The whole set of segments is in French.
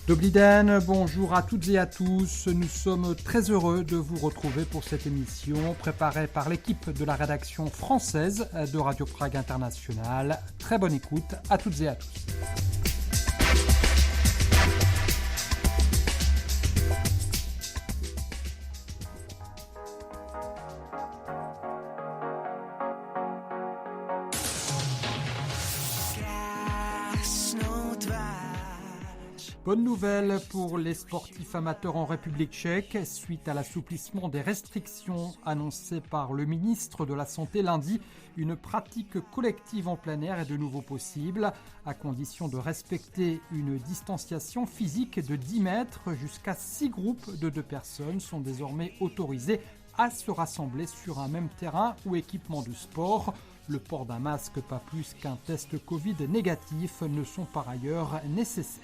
Dobliden, bonjour à toutes et à tous. Nous sommes très heureux de vous retrouver pour cette émission préparée par l'équipe de la rédaction française de Radio Prague International. Très bonne écoute à toutes et à tous. Bonne nouvelle pour les sportifs amateurs en République tchèque. Suite à l'assouplissement des restrictions annoncées par le ministre de la Santé lundi, une pratique collective en plein air est de nouveau possible, à condition de respecter une distanciation physique de 10 mètres. Jusqu'à 6 groupes de 2 personnes sont désormais autorisés à se rassembler sur un même terrain ou équipement de sport. Le port d'un masque, pas plus qu'un test Covid négatif, ne sont par ailleurs nécessaires.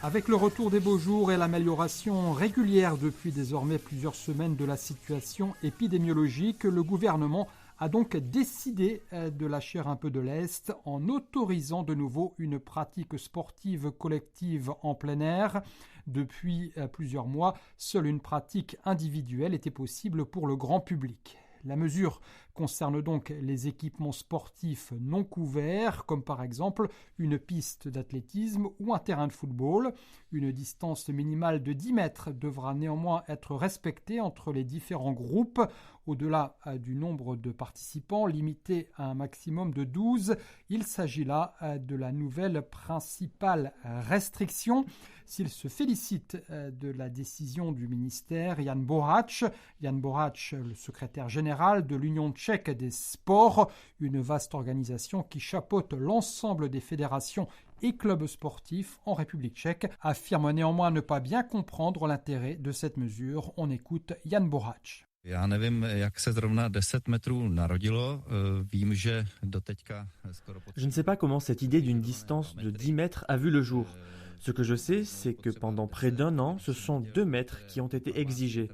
Avec le retour des beaux jours et l'amélioration régulière depuis désormais plusieurs semaines de la situation épidémiologique, le gouvernement a donc décidé de lâcher un peu de lest en autorisant de nouveau une pratique sportive collective en plein air. Depuis plusieurs mois, seule une pratique individuelle était possible pour le grand public. La mesure concerne donc les équipements sportifs non couverts, comme par exemple une piste d'athlétisme ou un terrain de football. Une distance minimale de 10 mètres devra néanmoins être respectée entre les différents groupes. Au-delà du nombre de participants, limité à un maximum de 12, il s'agit là de la nouvelle principale restriction. S'il se félicite de la décision du ministère, Jan Boháč, le secrétaire général de l'Union tchèque des sports, une vaste organisation qui chapeaute l'ensemble des fédérations et clubs sportifs en République tchèque, affirme néanmoins ne pas bien comprendre l'intérêt de cette mesure. On écoute Jan Boháč. Já nevím, jak se zrovna 10 metrů narodilo. Vím, že doteďka skoro... Je ne sais pas comment cette idée d'une distance de 10 mètres a vu le jour. Ce que je sais, c'est que pendant près d'un an, ce sont 2 mètres qui ont été exigés.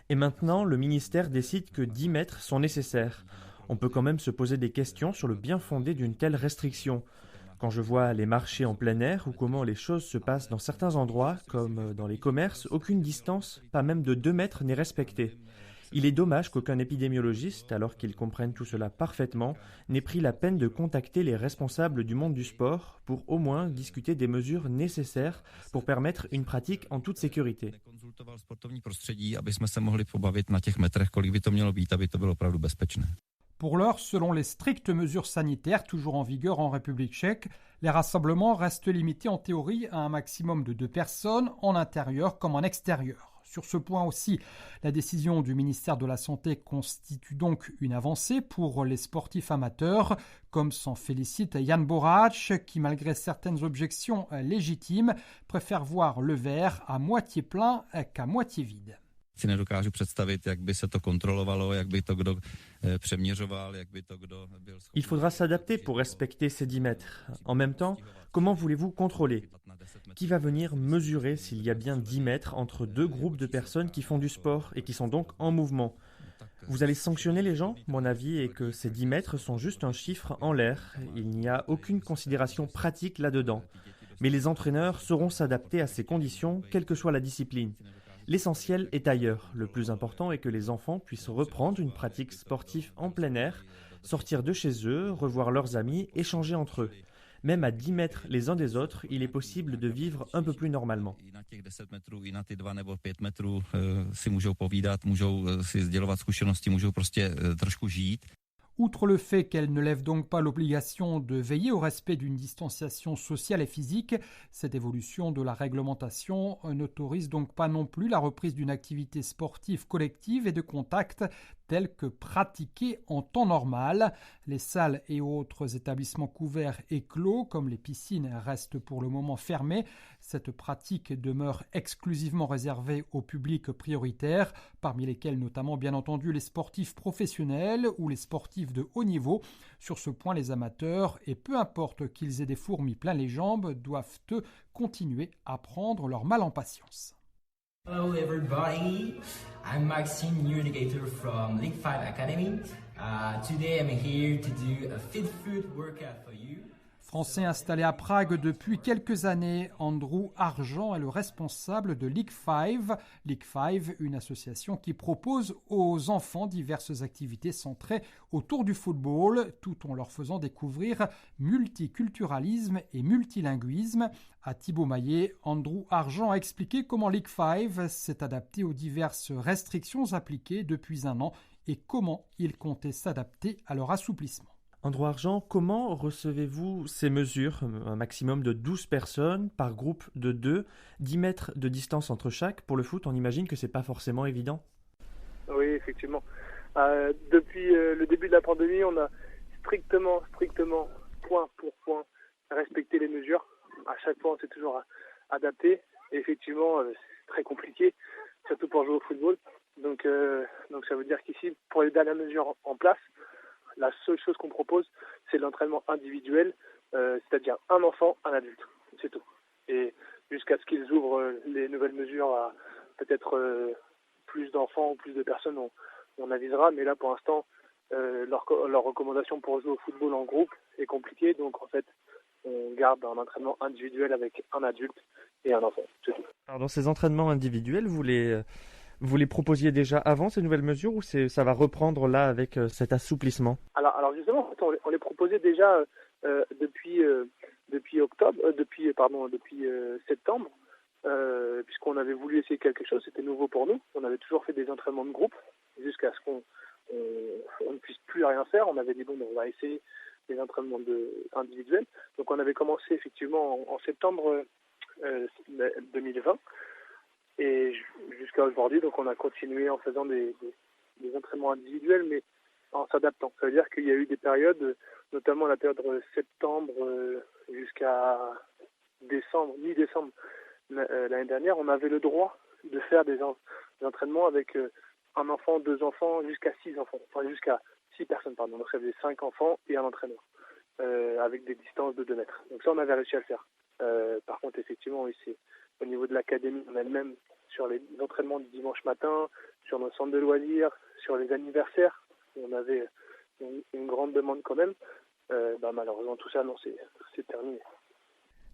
Et maintenant, le ministère décide que 10 mètres sont nécessaires. On peut quand même se poser des questions sur le bien fondé d'une telle restriction. Quand je vois les marchés en plein air ou comment les choses se passent dans certains endroits, comme dans les commerces, aucune distance, pas même de 2 mètres, n'est respectée. Il est dommage qu'aucun épidémiologiste, alors qu'ils comprennent tout cela parfaitement, n'ait pris la peine de contacter les responsables du monde du sport pour au moins discuter des mesures nécessaires pour permettre une pratique en toute sécurité. Pour l'heure, selon les strictes mesures sanitaires toujours en vigueur en République tchèque, les rassemblements restent limités en théorie à un maximum de 2 personnes, en intérieur comme en extérieur. Sur ce point aussi, la décision du ministère de la Santé constitue donc une avancée pour les sportifs amateurs, comme s'en félicite Jan Boháč, qui malgré certaines objections légitimes, préfère voir le verre à moitié plein qu'à moitié vide. Si nedokážu představit, jak by se to kontrolovalo, jak by to kdo přeměřoval, jak by to kdo byl... Il faudra s'adapter pour respecter ces 10 mètres. En même temps, comment voulez-vous contrôler? Qui va venir mesurer s'il y a bien 10 mètres entre 2 groupes de personnes qui font du sport et qui sont donc en mouvement? Vous allez sanctionner les gens? Mon avis est que ces 10 mètres sont juste un chiffre en l'air. Il n'y a aucune considération pratique là-dedans. Mais les entraîneurs sauront s'adapter à ces conditions, quelle que soit la discipline. L'essentiel est ailleurs. Le plus important est que les enfants puissent reprendre une pratique sportive en plein air, sortir de chez eux, revoir leurs amis, échanger entre eux. Même à 10 mètres les uns des autres, il est possible de vivre un peu plus normalement. Outre le fait qu'elle ne lève donc pas l'obligation de veiller au respect d'une distanciation sociale et physique, cette évolution de la réglementation n'autorise donc pas non plus la reprise d'une activité sportive collective et de contact tels que pratiqués en temps normal. Les salles et autres établissements couverts et clos, comme les piscines, restent pour le moment fermés. Cette pratique demeure exclusivement réservée au public prioritaire, parmi lesquels notamment bien entendu les sportifs professionnels ou les sportifs de haut niveau. Sur ce point, les amateurs, et peu importe qu'ils aient des fourmis plein les jambes, doivent eux continuer à prendre leur mal en patience. Hello everybody, I'm Maxime, new educator from League 5 Academy. Today I'm here to do a fit food workout for you. Français installé à Prague depuis quelques années, Andrew Argent est le responsable de League 5. League 5, une association qui propose aux enfants diverses activités centrées autour du football, tout en leur faisant découvrir multiculturalisme et multilinguisme. À Thibaut Maillet, Andrew Argent a expliqué comment League 5 s'est adapté aux diverses restrictions appliquées depuis un an et comment il comptait s'adapter à leur assouplissement. Andrew Argent, comment recevez-vous ces mesures, un maximum de 12 personnes par groupe de 2, 10 mètres de distance entre chaque? Pour le foot, on imagine que c'est pas forcément évident. Oui, effectivement. Depuis le début de la pandémie, on a strictement, point pour point, respecté les mesures. À chaque fois, on s'est toujours adapté. Et effectivement, c'est très compliqué, surtout pour jouer au football. Donc ça veut dire qu'ici, pour les dernières mesures en place, la seule chose qu'on propose, c'est l'entraînement individuel, c'est-à-dire un enfant, un adulte, c'est tout. Et jusqu'à ce qu'ils ouvrent les nouvelles mesures à peut-être plus d'enfants ou plus de personnes, on avisera. Mais là, pour l'instant, leur recommandation pour jouer au football en groupe est compliquée. Donc, en fait, on garde un entraînement individuel avec un adulte et un enfant, c'est tout. Alors, dans ces entraînements individuels, vous les proposiez déjà avant ces nouvelles mesures ou ça va reprendre là avec cet assouplissement? Alors justement, en fait, on les proposait déjà depuis septembre, puisqu'on avait voulu essayer quelque chose, c'était nouveau pour nous. On avait toujours fait des entraînements de groupe jusqu'à ce qu'on ne puisse plus rien faire. On avait dit on va essayer des entraînements individuels. Donc on avait commencé effectivement en septembre 2020. Et jusqu'à aujourd'hui, donc on a continué en faisant des entraînements individuels, mais en s'adaptant. Ça veut dire qu'il y a eu des périodes, notamment la période septembre jusqu'à mi-décembre l'année dernière, on avait le droit de faire des entraînements avec un enfant, 2 enfants, jusqu'à 6 enfants, enfin jusqu'à 6 personnes, pardon. Donc ça faisait 5 enfants et un entraîneur, avec des distances de 2 mètres. Donc ça, on avait réussi à le faire. Par contre, effectivement, oui, c'est au niveau de l'académie en elle-même, sur les entraînements du dimanche matin, sur nos centres de loisirs, sur les anniversaires, on avait une grande demande quand même. Malheureusement, tout ça, non, c'est terminé.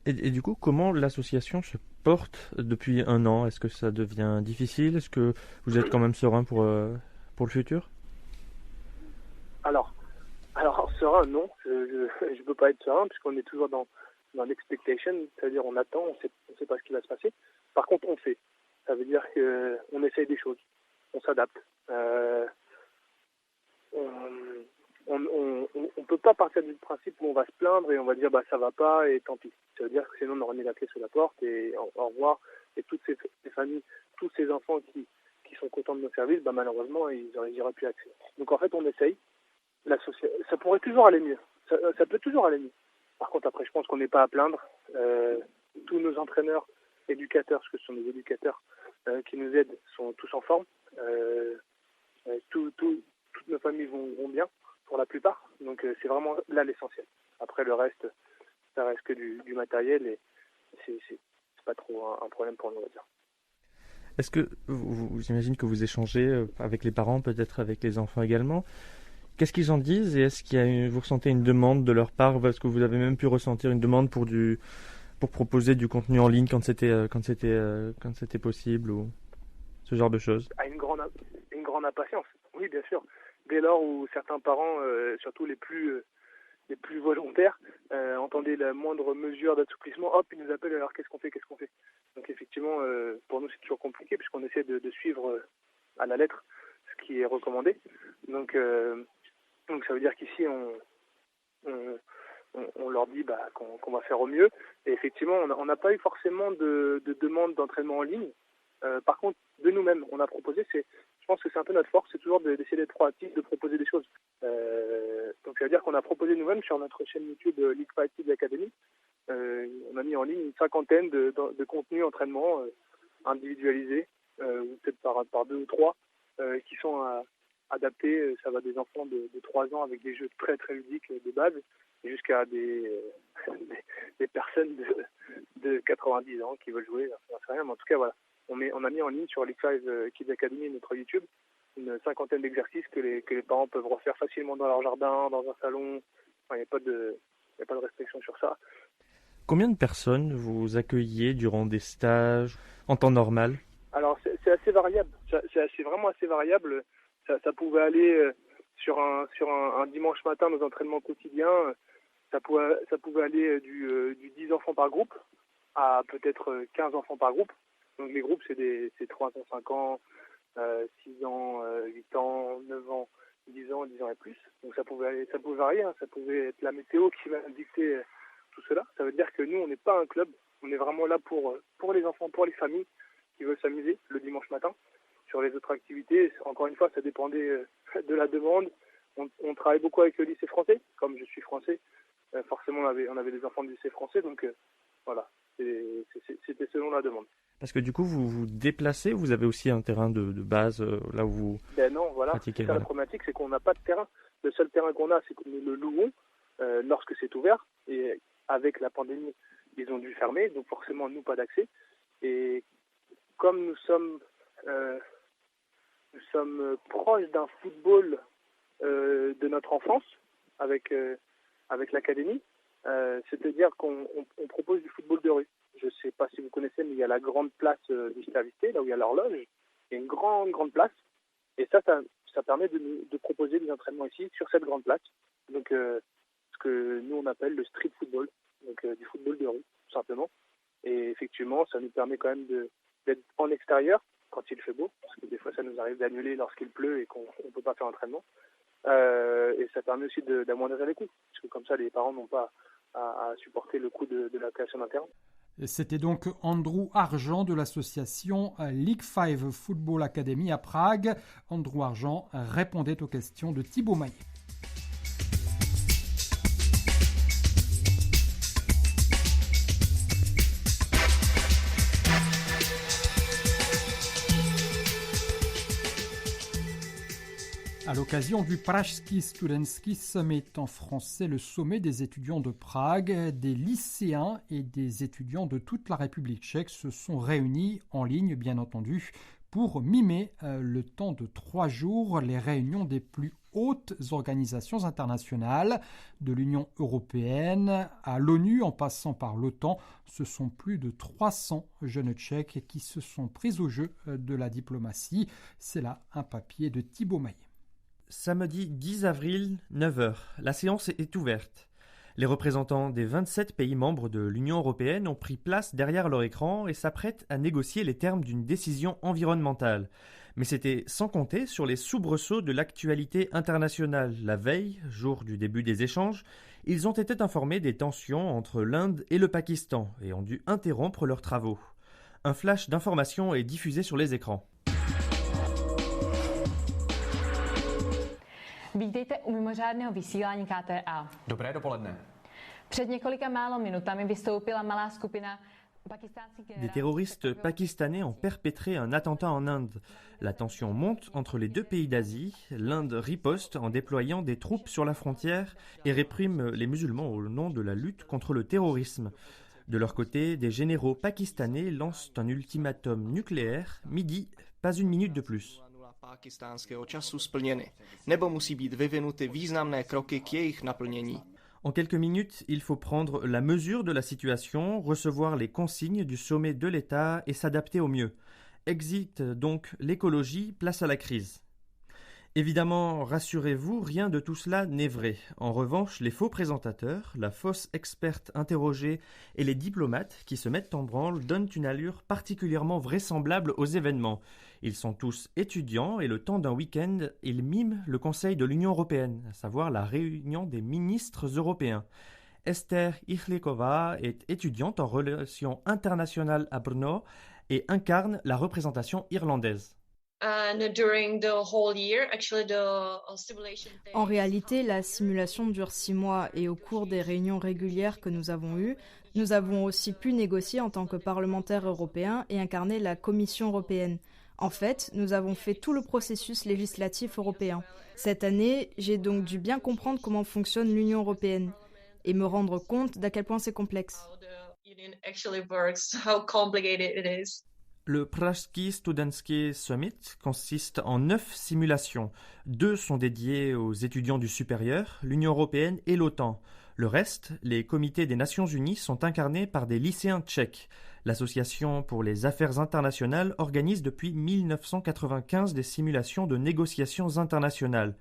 Et du coup, comment l'association se porte depuis un an? Est-ce que ça devient difficile? Est-ce que vous êtes quand même serein pour le futur? Alors serein, non. Je peux pas être serein puisqu'on est toujours dans l'expectation, c'est-à-dire on attend, on sait pas ce qui va se passer. Par contre, on fait. Ça veut dire qu'on essaye des choses, on s'adapte. On peut pas partir du principe où on va se plaindre et on va dire ça va pas et tant pis. Ça veut dire que sinon on aurait mis la clé sous la porte et au revoir. Et toutes ces familles, tous ces enfants qui sont contents de nos services, malheureusement ils n'auraient plus accès. Donc en fait on essaye. Ça pourrait toujours aller mieux. Ça peut toujours aller mieux. Par contre après je pense qu'on n'est pas à plaindre. Tous nos entraîneurs, éducateurs, parce que ce sont des éducateurs qui nous aident, sont tous en forme. Toutes nos familles vont bien pour la plupart. Donc c'est vraiment là l'essentiel. Après le reste, ça reste que du matériel et c'est pas trop un problème pour nous, on va dire. Est-ce que j'imagine que vous échangez avec les parents, peut-être avec les enfants également? Qu'est-ce qu'ils en disent et est-ce vous ressentez une demande de leur part? Est-ce que vous avez même pu ressentir une demande pour proposer du contenu en ligne quand c'était possible ou ce genre de choses? Une grande impatience, oui bien sûr. Dès lors où certains parents, surtout les plus volontaires, entendaient la moindre mesure d'assouplissement, hop, ils nous appellent, alors qu'est-ce qu'on fait? Donc effectivement, pour nous c'est toujours compliqué puisqu'on essaie de suivre à la lettre ce qui est recommandé. Donc ça veut dire qu'ici on leur dit qu'on va faire au mieux. Et effectivement, on n'a pas eu forcément de demande d'entraînement en ligne. Par contre, de nous-mêmes, on a proposé, c'est je pense que c'est un peu notre force, c'est toujours d'essayer d'être proactif, de proposer des choses. Donc ça veut dire qu'on a proposé nous-mêmes sur notre chaîne YouTube League 5 Kids Academy. On a mis en ligne une 50aine de contenus entraînement individualisés, ou peut-être par 2 ou 3, qui sont adaptés. Ça va des enfants de 3 ans avec des jeux très très ludiques de base, jusqu'à des personnes de 90 ans qui veulent jouer. Ça sert à rien, mais en tout cas voilà. On a mis en ligne sur League 5 Kids Academy, notre YouTube, une 50aine d'exercices que les parents peuvent refaire facilement dans leur jardin, dans un salon. Il n'y a pas de restriction sur ça. Combien de personnes vous accueillez durant des stages en temps normal? Alors c'est assez variable, c'est vraiment assez variable. Ça pouvait aller sur un dimanche matin, nos entraînements quotidiens, ça pouvait aller du 10 enfants par groupe à peut-être 15 enfants par groupe. Donc les groupes, c'est 3 ans, 5 ans, 6 ans, 8 ans, 9 ans, 10 ans et plus. Donc ça pouvait varier, hein. Ça pouvait être la météo qui va dicter tout cela. Ça veut dire que nous, on n'est pas un club, on est vraiment là pour les enfants, pour les familles qui veulent s'amuser le dimanche matin. Sur les autres activités, encore une fois, ça dépendait de la demande. On travaille beaucoup avec le lycée français, comme je suis français. Forcément, on avait des enfants du lycée français, donc voilà, c'était selon la demande. Parce que du coup, vous vous déplacez, vous avez aussi un terrain de base là où vous non, voilà, pratiquez. C'est ça, la problématique, c'est qu'on n'a pas de terrain. Le seul terrain qu'on a, c'est que nous le louons lorsque c'est ouvert. Et avec la pandémie, ils ont dû fermer, donc forcément, nous, pas d'accès. Et comme nous sommes proches d'un football de notre enfance avec l'académie, c'est-à-dire qu'on propose du football de rue. Je ne sais pas si vous connaissez, mais il y a la grande place du Stavité, là où il y a l'horloge. Il y a une grande place. Et ça permet de proposer des entraînements ici, sur cette grande place. Donc, ce que nous, on appelle le street football, donc du football de rue, tout simplement. Et effectivement, ça nous permet quand même d'être en extérieur quand il fait beau, parce que des fois, ça nous arrive d'annuler lorsqu'il pleut et qu'on ne peut pas faire l'entraînement. Et ça permet aussi d'amoindrir les coûts, parce que comme ça, les parents n'ont pas à supporter le coût de la création d'un terrain. C'était donc Andrew Argent de l'association League 5 Football Academy à Prague. Andrew Argent répondait aux questions de Thibaut Maillet. À l'occasion du Pražský studentský summit, en français le sommet des étudiants de Prague, des lycéens et des étudiants de toute la République tchèque se sont réunis en ligne, bien entendu, pour mimer le temps de 3 jours les réunions des plus hautes organisations internationales, de l'Union européenne à l'ONU en passant par l'OTAN. Ce sont plus de 300 jeunes Tchèques qui se sont pris au jeu de la diplomatie. C'est là un papier de Thibaut Maillet. Samedi 10 avril, 9h. La séance est ouverte. Les représentants des 27 pays membres de l'Union européenne ont pris place derrière leur écran et s'apprêtent à négocier les termes d'une décision environnementale. Mais c'était sans compter sur les soubresauts de l'actualité internationale. La veille, jour du début des échanges, ils ont été informés des tensions entre l'Inde et le Pakistan et ont dû interrompre leurs travaux. Un flash d'informations est diffusé sur les écrans. Vítejte u mimořádného vysílání KTA. Dobré dopoledne. Před několika málo minutami vystoupila malá skupina pakistánských Des terroristes pakistanais ont perpétré un attentat en Inde. La tension monte entre les deux pays d'Asie. L'Inde riposte en déployant des troupes sur la frontière et réprime les musulmans au nom de la lutte contre le terrorisme. De leur côté, des généraux pakistanais lancent un ultimatum nucléaire. Midi, pas une minute de plus. Pakistánského času splněny, nebo musí být vyvinuty významné kroky k jejich naplnění. En quelques minutes, il faut prendre la mesure de la situation, recevoir les consignes du sommet de l'État et s'adapter au mieux. Exit donc l'écologie, place à la crise. Évidemment, rassurez-vous, rien de tout cela n'est vrai. En revanche, les faux présentateurs, la fausse experte interrogée et les diplomates qui se mettent en branle donnent une allure particulièrement vraisemblable aux événements. Ils sont tous étudiants et le temps d'un week-end, ils miment le Conseil de l'Union européenne, à savoir la réunion des ministres européens. Esther Ichlekova est étudiante en relations internationales à Brno et incarne la représentation irlandaise. En réalité, la simulation dure 6 mois et au cours des réunions régulières que nous avons eues, nous avons aussi pu négocier en tant que parlementaires européens et incarner la Commission européenne. En fait, nous avons fait tout le processus législatif européen. Cette année, j'ai donc dû bien comprendre comment fonctionne l'Union européenne et me rendre compte d'à quel point c'est complexe. Le Pražský studentský summit consiste en 9 simulations. 2 sont dédiées aux étudiants du supérieur, l'Union européenne et l'OTAN. Le reste, les comités des Nations Unies, sont incarnés par des lycéens tchèques. L'Association pour les affaires internationales organise depuis 1995 des simulations de négociations internationales.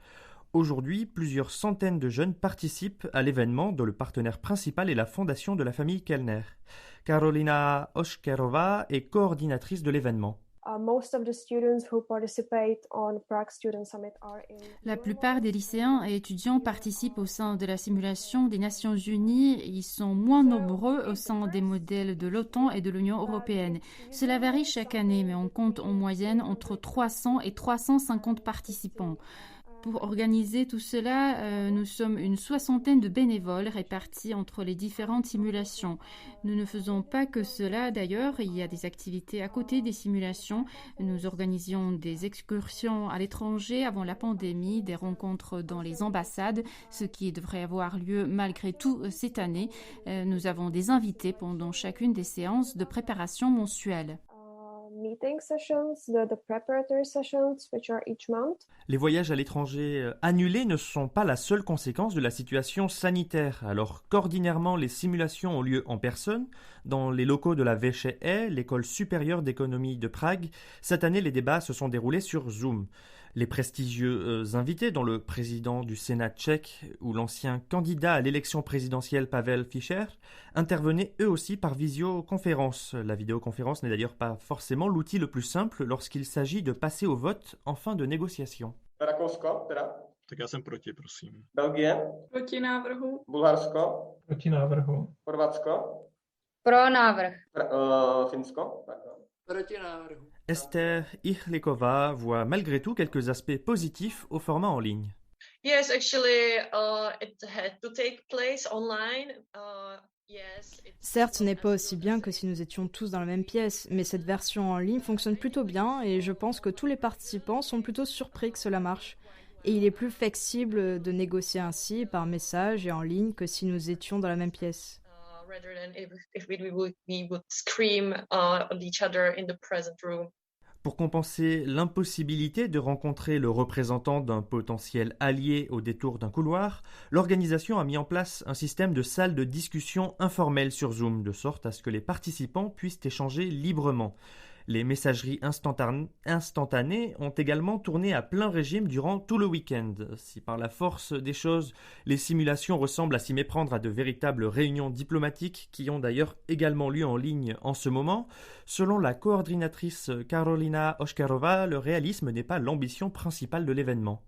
Aujourd'hui, plusieurs centaines de jeunes participent à l'événement dont le partenaire principal est la fondation de la famille Kellner. Karolina Oškerová est coordinatrice de l'événement. La plupart des lycéens et étudiants participent au sein de la simulation des Nations Unies. Ils sont moins nombreux au sein des modèles de l'OTAN et de l'Union européenne. Cela varie chaque année, mais on compte en moyenne entre 300 et 350 participants. Pour organiser tout cela, nous sommes une soixantaine de bénévoles répartis entre les différentes simulations. Nous ne faisons pas que cela d'ailleurs, il y a des activités à côté des simulations. Nous organisions des excursions à l'étranger avant la pandémie, des rencontres dans les ambassades, ce qui devrait avoir lieu malgré tout cette année. Nous avons des invités pendant chacune des séances de préparation mensuelles. Les voyages à l'étranger annulés ne sont pas la seule conséquence de la situation sanitaire. Alors qu'ordinairement les simulations ont lieu en personne, dans les locaux de la VŠE, l'école supérieure d'économie de Prague, cette année les débats se sont déroulés sur Zoom. Les prestigieux invités, dont le président du Sénat tchèque ou l'ancien candidat à l'élection présidentielle Pavel Fischer, intervenaient eux aussi par visioconférence. La vidéoconférence n'est d'ailleurs pas forcément l'outil le plus simple lorsqu'il s'agit de passer au vote en fin de négociation. Rakousko, teda? Tak já jsem proti, prosím. Belgie? Proti návrhu. Bulharsko? Proti návrhu. Chorvatsko? Pro návrh. Finsko? Proti návrhu. Esther Ichlikova voit malgré tout quelques aspects positifs au format en ligne. Yes, actually, it had to take place online. Certes, ce n'est pas aussi bien que si nous étions tous dans la même pièce, mais cette version en ligne fonctionne plutôt bien et je pense que tous les participants sont plutôt surpris que cela marche. Et il est plus flexible de négocier ainsi par message et en ligne que si nous étions dans la même pièce. Rather than if we would scream at each other in the present room. Pour compenser l'impossibilité de rencontrer le représentant d'un potentiel allié au détour d'un couloir, l'organisation a mis en place un système de salles de discussion informelles sur Zoom, de sorte à ce que les participants puissent échanger librement. Les messageries instantanées ont également tourné à plein régime durant tout le week-end. Si par la force des choses, les simulations ressemblent à s'y méprendre à de véritables réunions diplomatiques qui ont d'ailleurs également lieu en ligne en ce moment, selon la coordinatrice Karolina Oškerová, le réalisme n'est pas l'ambition principale de l'événement.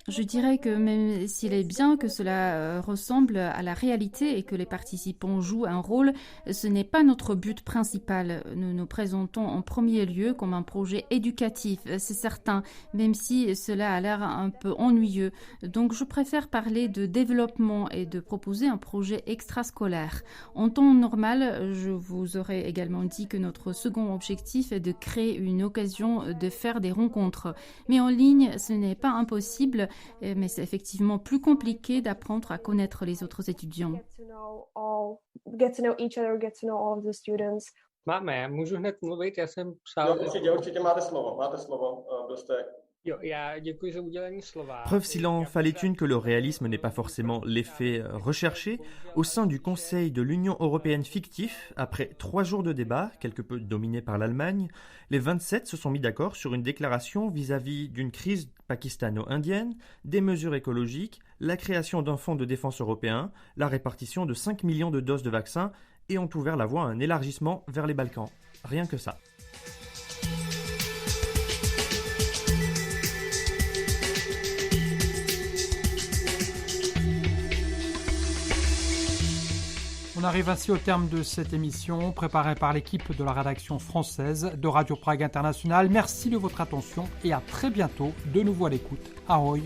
Je dirais que même s'il est bien que cela ressemble à la réalité et que les participants jouent un rôle, ce n'est pas notre but principal. Nous nous présentons en premier lieu comme un projet éducatif, c'est certain, même si cela a l'air un peu ennuyeux. Donc je préfère parler de développement et de proposer un projet extrascolaire. En temps normal, je vous aurais également dit que notre second objectif est de créer une occasion de faire des rencontres. Mais en ligne, ce n'est pas impossible, mais c'est effectivement plus compliqué d'apprendre à connaître les autres étudiants. Máme, můžu hned mluvit, já jsem psal. Určitě máte slovo, byl jste... Preuve s'il en fallait une que le réalisme n'est pas forcément l'effet recherché, au sein du Conseil de l'Union européenne fictif, après 3 jours de débat, quelque peu dominé par l'Allemagne, les 27 se sont mis d'accord sur une déclaration vis-à-vis d'une crise pakistano-indienne, des mesures écologiques, la création d'un fonds de défense européen, la répartition de 5 millions de doses de vaccins et ont ouvert la voie à un élargissement vers les Balkans. Rien que ça. On On arrive ainsi au terme de cette émission préparée par l'équipe de la rédaction française de Radio Prague International. Merci de votre attention et à très bientôt de nouveau à l'écoute. Ahoj!